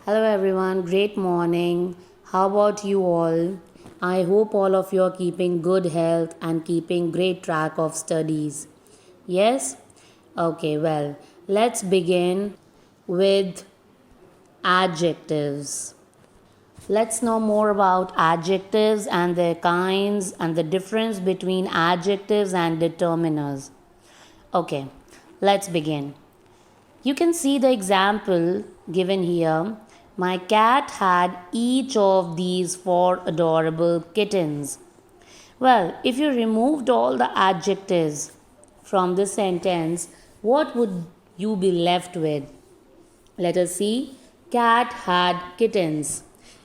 Hello everyone, great morning. How about you all? I hope all of you are keeping good health and keeping great track of studies. Yes? Okay, well, let's begin with adjectives. Let's know more about adjectives and their kinds and the difference between adjectives and determiners. Okay, let's begin. You can see the example given here. My cat had each of these four adorable kittens. Well, if you removed all the adjectives from this sentence, what would you be left with? Let us see. Cat had kittens.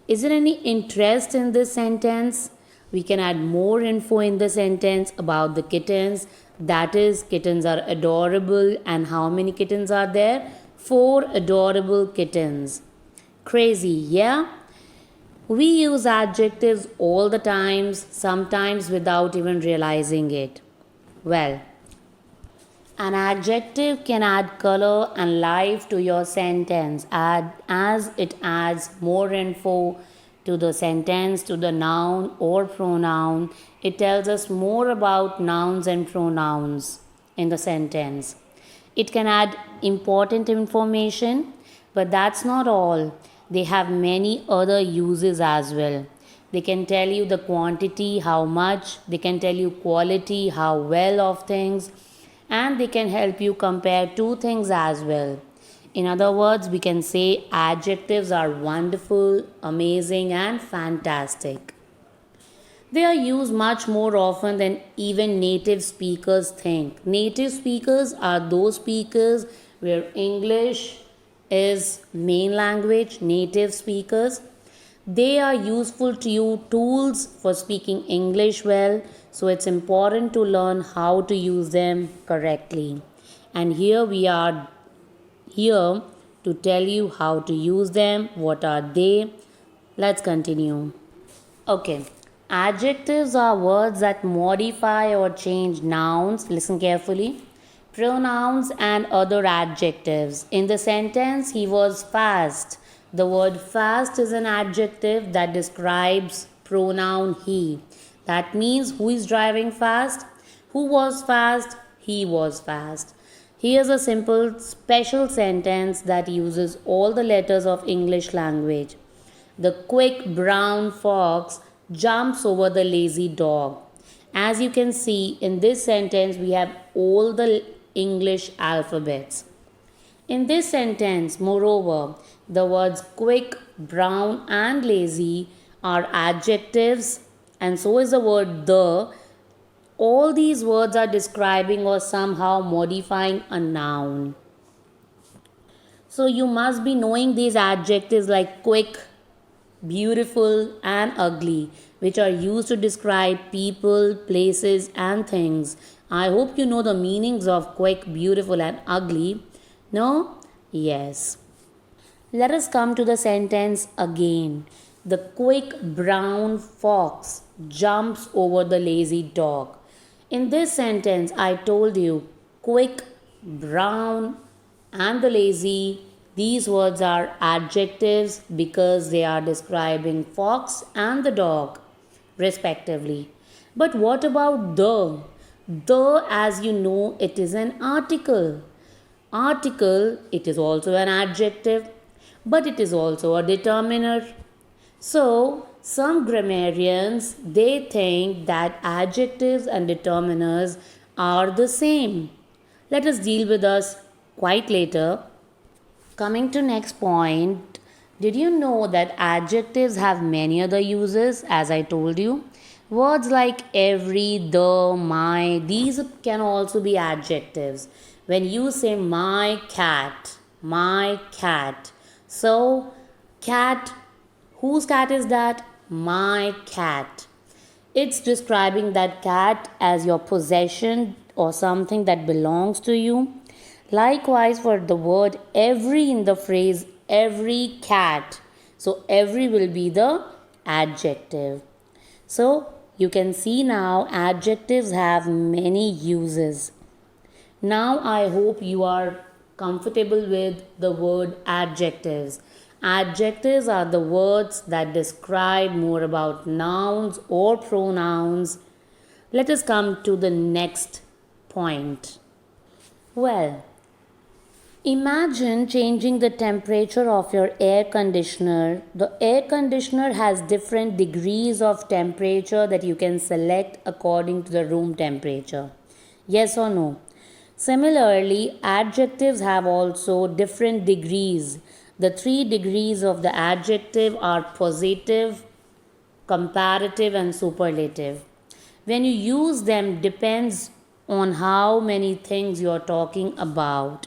Is there any interest in this sentence? We can add more info in the sentence about the kittens. That is, kittens are adorable. And how many kittens are there? Four adorable kittens. Crazy, yeah? We use adjectives all the times, sometimes without even realizing it. Well, an adjective can add color and life to your sentence as it adds more info to the sentence, to the noun or pronoun. It tells us more about nouns and pronouns in the sentence. It can add important information, but that's not all. They have many other uses as well. They can tell you the quantity, how much, they can tell you quality, how well of things, and they can help you compare two things as well. In other words, we can say adjectives are wonderful, amazing, and fantastic. They are used much more often than even native speakers think. Native speakers are those speakers where English is main language, native speakers. They are useful to you tools for speaking English well, so it's important to learn how to use them correctly. And here we are here to tell you how to use them, what are they. Let's continue. Okay. Adjectives are words that modify or change nouns. Listen carefully. Pronouns and other adjectives. In the sentence, he was fast. The word fast is an adjective that describes pronoun he. That means who is driving fast? Who was fast? He was fast. Here's a simple special sentence that uses all the letters of English language. The quick brown fox jumps over the lazy dog. As you can see in this sentence, we have all the English alphabets. In this sentence, moreover, the words quick, brown, and lazy are adjectives, and so is the word the. All these words are describing or somehow modifying a noun. So you must be knowing these adjectives like quick, beautiful, and ugly, which are used to describe people, places, and things. I hope you know the meanings of quick, beautiful, and ugly. No? Yes. Let us come to the sentence again. The quick brown fox jumps over the lazy dog. In this sentence, I told you quick, brown, and the lazy. These words are adjectives because they are describing fox and the dog, respectively. But what about the? The, as you know, it is an article. Article, it is also an adjective, but it is also a determiner. So, some grammarians they think that adjectives and determiners are the same. Let us deal with us quite later. Coming to next point, did you know that adjectives have many other uses as I told you? Words like every, the, my, these can also be adjectives. When you say my cat. So, cat, whose cat is that? My cat. It's describing that cat as your possession or something that belongs to you. Likewise, for the word every in the phrase every cat. So, every will be the adjective. So, you can see now adjectives have many uses. Now, I hope you are comfortable with the word adjectives. Adjectives are the words that describe more about nouns or pronouns. Let us come to the next point. Well, imagine changing the temperature of your air conditioner. The air conditioner has different degrees of temperature that you can select according to the room temperature. Yes or no? Similarly, adjectives have also different degrees. The 3 degrees of the adjective are positive, comparative, and superlative. When you use them depends on how many things you are talking about.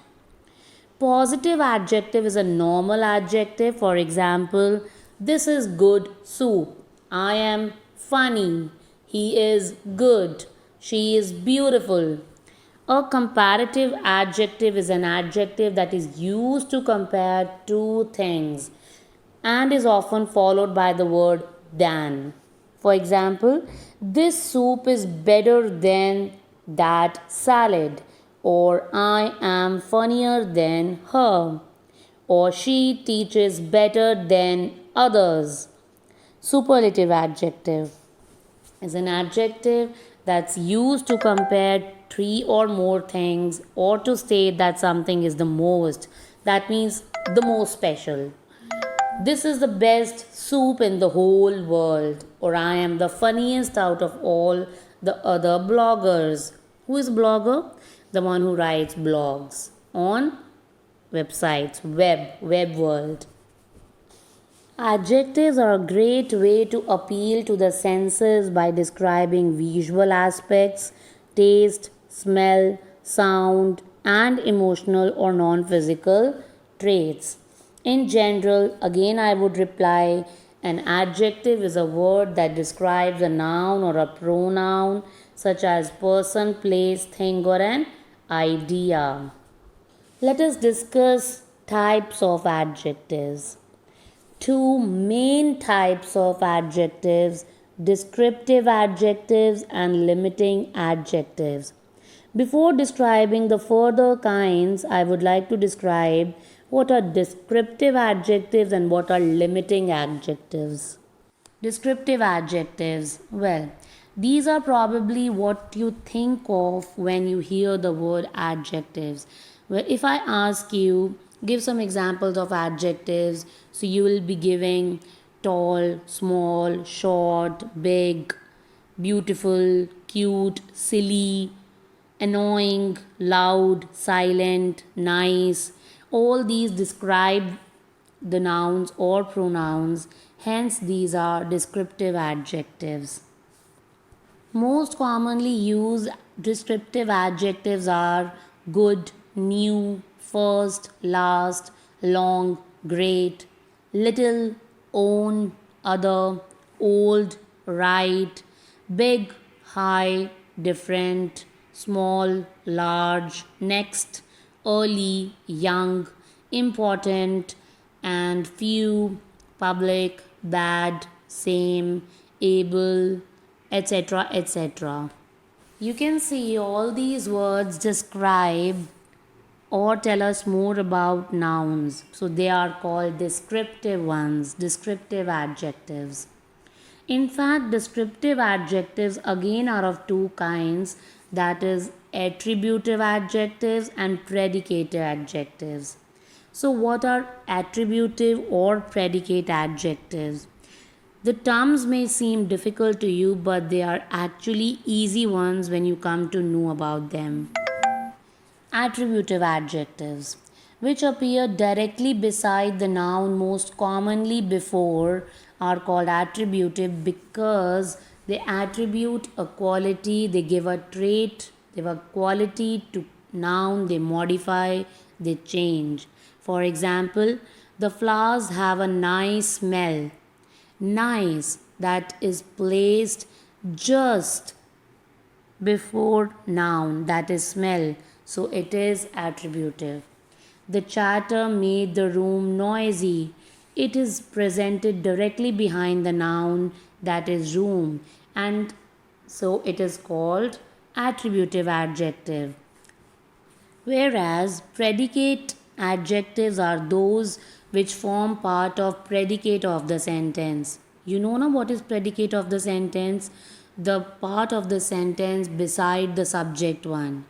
Positive adjective is a normal adjective. For example, this is good soup. I am funny. He is good. She is beautiful. A comparative adjective is an adjective that is used to compare two things and is often followed by the word than. For example, this soup is better than that salad, or I am funnier than her, or she teaches better than others. Superlative adjective is an adjective that's used to compare 3 or more things or to state that something is the most. That means the most special. This is the best soup in the whole world, or I am the funniest out of all the other bloggers. Who is blogger? The one who writes blogs on websites, web world. Adjectives are a great way to appeal to the senses by describing visual aspects, taste, smell, sound, and emotional or non physical traits. In general, again, I would reply an adjective is a word that describes a noun or a pronoun, such as person, place, thing, or an idea. Let us discuss types of adjectives. Two main types of adjectives: descriptive adjectives and limiting adjectives. Before describing the further kinds, I would like to describe what are descriptive adjectives and what are limiting adjectives. Descriptive adjectives. Well, these are probably what you think of when you hear the word adjectives. Well, if I ask you, give some examples of adjectives, so you will be giving tall, small, short, big, beautiful, cute, silly, annoying, loud, silent, nice. All these describe the nouns or pronouns, hence, these are descriptive adjectives. Most commonly used descriptive adjectives are good, new, first, last, long, great, little, own, other, old, right, big, high, different, small, large, next, early, young, important, and few, public, bad, same, able, etc. etc. You can see all these words describe or tell us more about nouns. So they are called descriptive ones, descriptive adjectives. In fact, descriptive adjectives again are of two kinds, that is, attributive adjectives and predicative adjectives. So, what are attributive or predicate adjectives? The terms may seem difficult to you, but they are actually easy ones when you come to know about them. Attributive adjectives, which appear directly beside the noun most commonly before, are called attributive because they attribute a quality, they give a trait, they give a quality to noun, they modify, they change. For example, the flowers have a nice smell. Nice, that is placed just before noun, that is smell, so it is attributive. The chatter made the room noisy. It is presented directly behind the noun, that is room, and so it is called attributive adjective. Whereas predicate adjectives are those which form part of predicate of the sentence. You know now what is predicate of the sentence? The part of the sentence beside the subject one.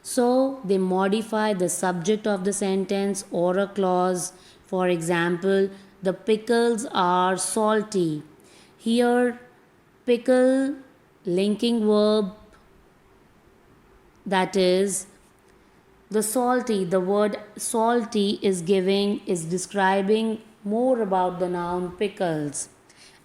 So they modify the subject of the sentence or a clause. For example, the pickles are salty. Here, pickle linking verb, that is the salty, the word salty is describing more about the noun pickles,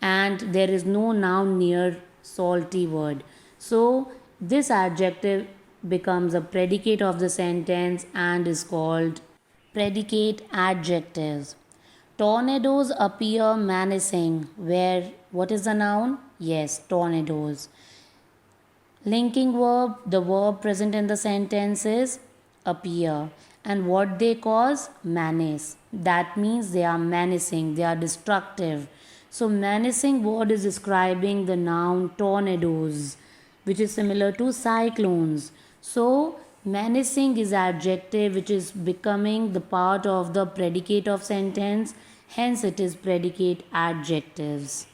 and there is no noun near salty word. So this adjective becomes a predicate of the sentence and is called predicate adjectives. Tornadoes appear menacing. Where what is the noun? Yes, tornadoes. Linking verb, the verb present in the sentence is appear. And what they cause? Menace. That means they are menacing, they are destructive. So, menacing word is describing the noun tornadoes, which is similar to cyclones. So, menacing is adjective which is becoming the part of the predicate of sentence, hence, it is predicate adjectives.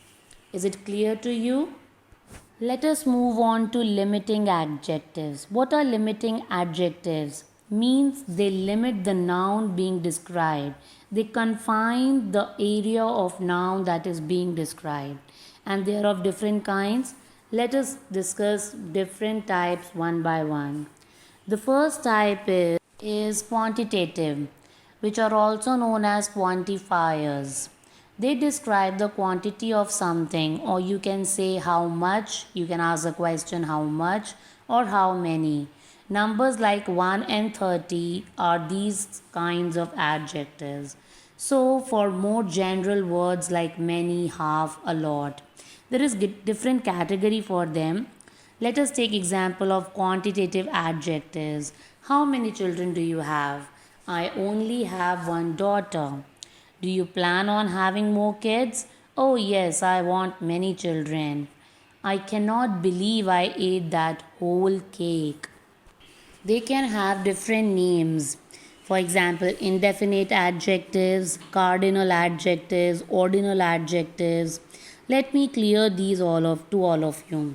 Is it clear to you? Let us move on to limiting adjectives. What are limiting adjectives? Means they limit the noun being described. They confine the area of noun that is being described. And they are of different kinds. Let us discuss different types one by one. The first type is quantitative, which are also known as quantifiers. They describe the quantity of something, or you can say how much. You can ask the question how much or how many. Numbers like 1 and 30 are these kinds of adjectives. So, for more general words like many, half, a lot, there is different category for them. Let us take example of quantitative adjectives. How many children do you have? I only have one daughter. Do you plan on having more kids? Oh, yes, I want many children. I cannot believe I ate that whole cake. They can have different names. For example, indefinite adjectives, cardinal adjectives, ordinal adjectives. Let me clear these to all of you.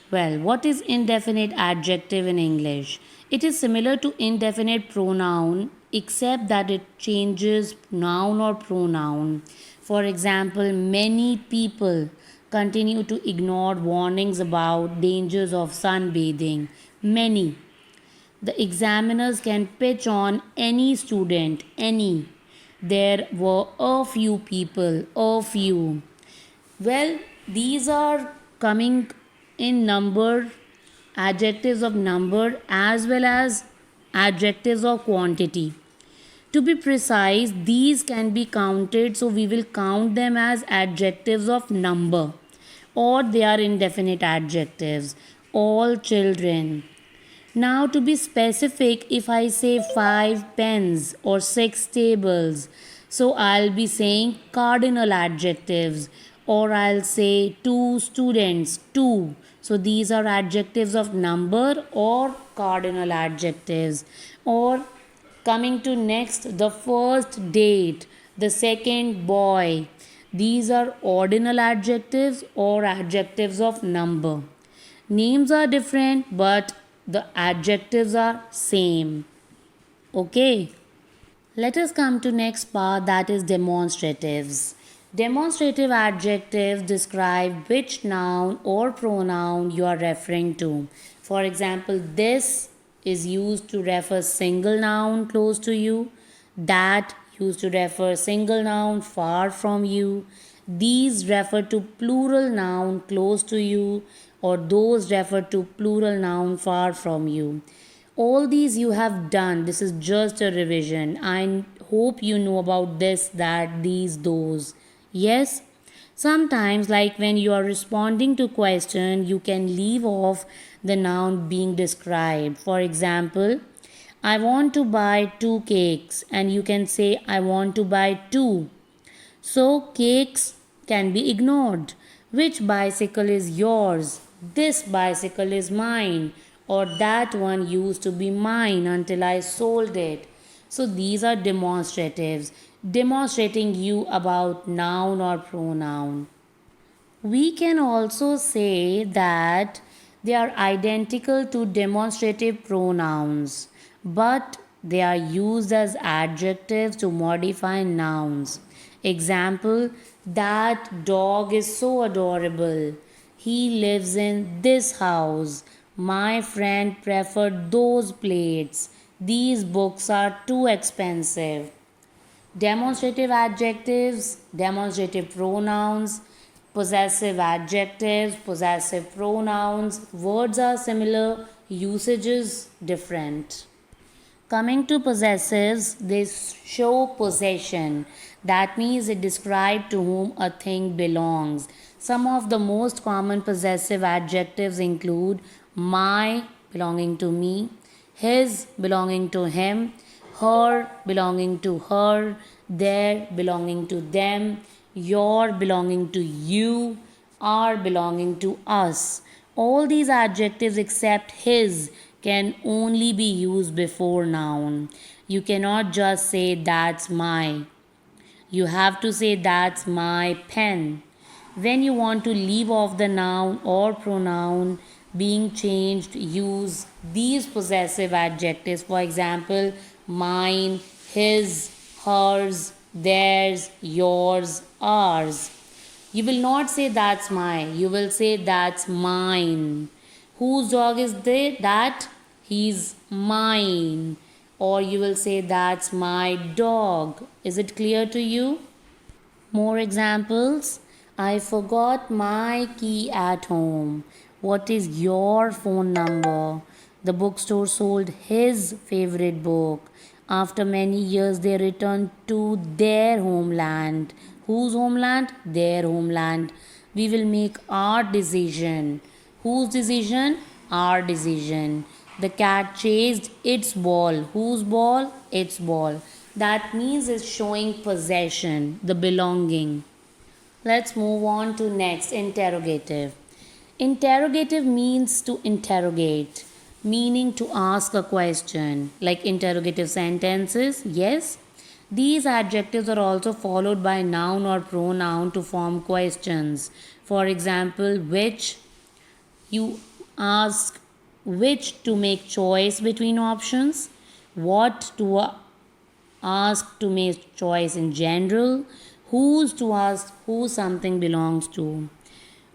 Well, what is indefinite adjective in English? It is similar to indefinite pronoun except that it changes noun or pronoun. For example, many people continue to ignore warnings about dangers of sunbathing. Many. The examiners can pitch on any student, any. There were a few people, a few. Well, these are coming in number, adjectives of number as well as adjectives of quantity. To be precise, these can be counted, so we will count them as adjectives of number, or they are indefinite adjectives. All children. Now, to be specific, if I say 5 pens or 6 tables, so I'll be saying cardinal adjectives, or I'll say 2 students, 2. So these are adjectives of number or cardinal adjectives. Or coming to next, the first date, the second boy. These are ordinal adjectives or adjectives of number. Names are different, but the adjectives are same. Okay. Let us come to next part, that is demonstratives. Demonstrative adjectives describe which noun or pronoun you are referring to. For example, this is used to refer single noun close to you. That used to refer single noun far from you. These refer to plural noun close to you, or those refer to plural noun far from you. All these you have done. This is just a revision. I hope you know about this, that, these, those. Yes? Sometimes, like when you are responding to question, you can leave off the noun being described. For example, I want to buy 2 cakes, and you can say I want to buy 2. So cakes can be ignored. Which bicycle is yours? This bicycle is mine, or that one used to be mine until I sold it. So these are demonstratives. demonstrating you about noun or pronoun. We can also say that they are identical to demonstrative pronouns, but they are used as adjectives to modify nouns. Example: that dog is so adorable. He lives in this house. My friend preferred those plates. These books are too expensive. Demonstrative adjectives, demonstrative pronouns, possessive adjectives, possessive pronouns. Words are similar, usage is different. Coming to possessives, they show possession. That means it describes to whom a thing belongs. Some of the most common possessive adjectives include my, belonging to me, his, belonging to him, her, belonging to her, their, belonging to them, your, belonging to you, our, belonging to us. All these adjectives except his can only be used before noun. You cannot just say that's my. You have to say that's my pen. When you want to leave off the noun or pronoun being changed, use these possessive adjectives. For example, mine, his, hers, theirs, yours, ours. You will not say that's my, you will say that's mine. Whose dog is that? He's mine. Or you will say that's my dog. Is it clear to you? More examples. I forgot my key at home. What is your phone number? The bookstore sold his favorite book. After many years, they returned to their homeland. Whose homeland? Their homeland. We will make our decision. Whose decision? Our decision. The cat chased its ball. Whose ball? Its ball. That means it's showing possession, the belonging. Let's move on to next interrogative. Interrogative means to interrogate, meaning to ask a question, like interrogative sentences. Yes, these adjectives are also followed by noun or pronoun to form questions. For example, which, you ask which to make choice between options, what to ask to make choice in general, whose to ask who something belongs to.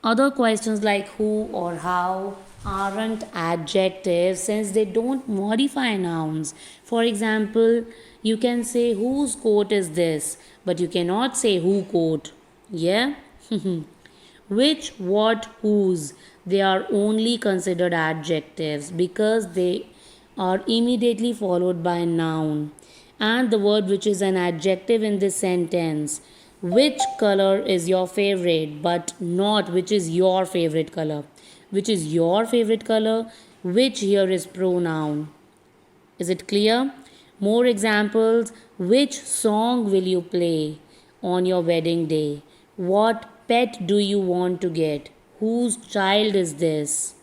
Other questions like who or how aren't adjectives since they don't modify nouns. For example, you can say whose coat is this, but you cannot say who coat. Yeah? Which, what, whose. They are only considered adjectives because they are immediately followed by a noun. And the word which is an adjective in this sentence. Which color is your favorite, but not which is your favorite color. Which is your favorite color, which here is pronoun. Is it clear? More examples. Which song will you play on your wedding day? What pet do you want to get? Whose child is this?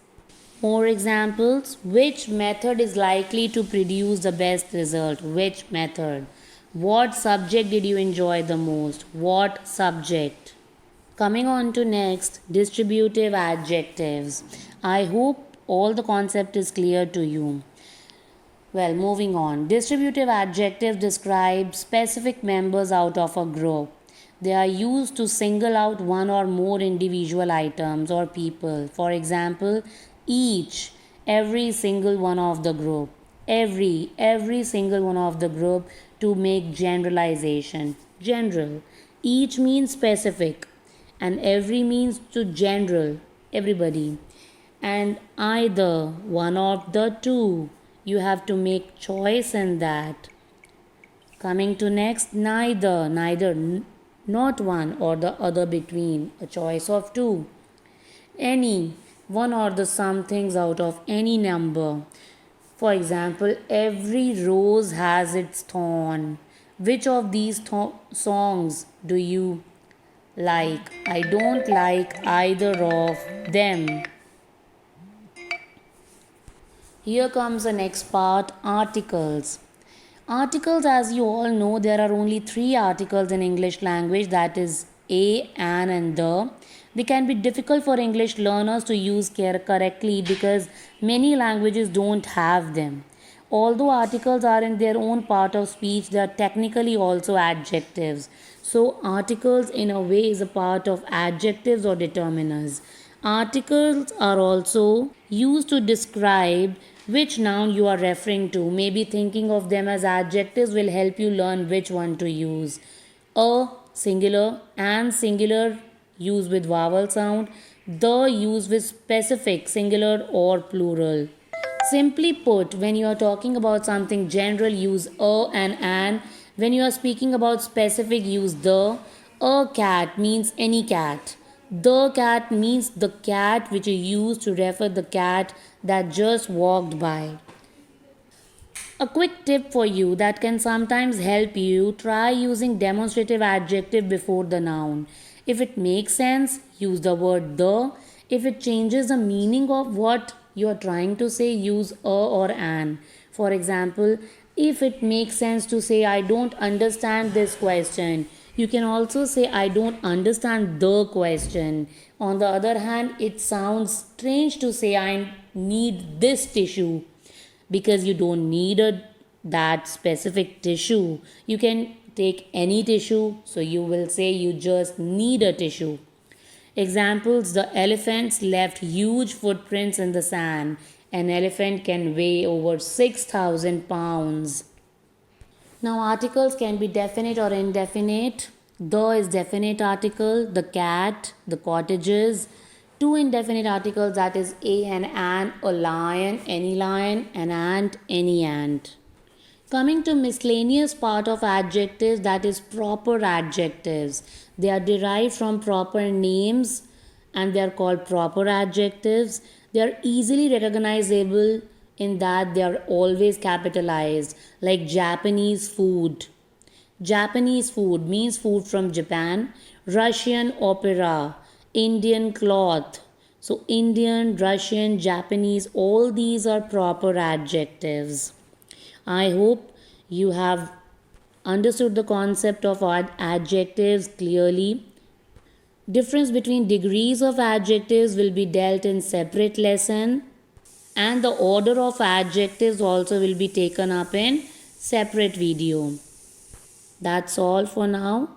More examples. Which method is likely to produce the best result? Which method? What subject did you enjoy the most? What subject? Coming on to next, distributive adjectives. I hope all the concept is clear to you. Well, moving on. Distributive adjectives describe specific members out of a group. They are used to single out one or more individual items or people. For example, each, every single one of the group. Every single one of the group to make generalization. General. Each means specific and every means to general, everybody. And either one of the two. You have to make choice in that. Coming to next, neither, not one or the other between, a choice of two. Any, one or the some things out of any number. For example, every rose has its thorn. Which of these songs do you like? I don't like either of them. Here comes the next part, articles. Articles, as you all know, there are only three articles in English language, that is a, an, and the. They can be difficult for English learners to use correctly because many languages don't have them. Although articles are in their own part of speech, they are technically also adjectives. So, articles in a way is a part of adjectives or determiners. Articles are also used to describe which noun you are referring to. Maybe thinking of them as adjectives will help you learn which one to use. A singular and singular use with vowel sound, the use with specific singular or plural. Simply put, when you are talking about something general, use a and an. When you are speaking about specific, use the. A cat means any cat. The cat means the cat which you use to refer the cat that just walked by. A quick tip for you that can sometimes help you, try using demonstrative adjective before the noun. If it makes sense, use the word the. If it changes the meaning of what you are trying to say, use a or an. For example, if it makes sense to say, I don't understand this question, you can also say, I don't understand the question. On the other hand, it sounds strange to say, I need this tissue because you don't need that specific tissue. You can take any tissue, so you will say you just need a tissue. Examples: the elephants left huge footprints in the sand. An elephant can weigh over 6,000 pounds. Now, articles can be definite or indefinite. The is definite article, the cat, the cottages. Two indefinite articles, that is a and an, a lion, any lion, an ant, any ant. Coming to miscellaneous part of adjectives, that is proper adjectives. They are derived from proper names and they are called proper adjectives. They are easily recognizable in that they are always capitalized, like Japanese food. Japanese food means food from Japan. Russian opera, Indian cloth. So, Indian, Russian, Japanese, all these are proper adjectives. I hope you have understood the concept of adjectives clearly. Difference between degrees of adjectives will be dealt in separate lesson, and the order of adjectives also will be taken up in separate video. That's all for now.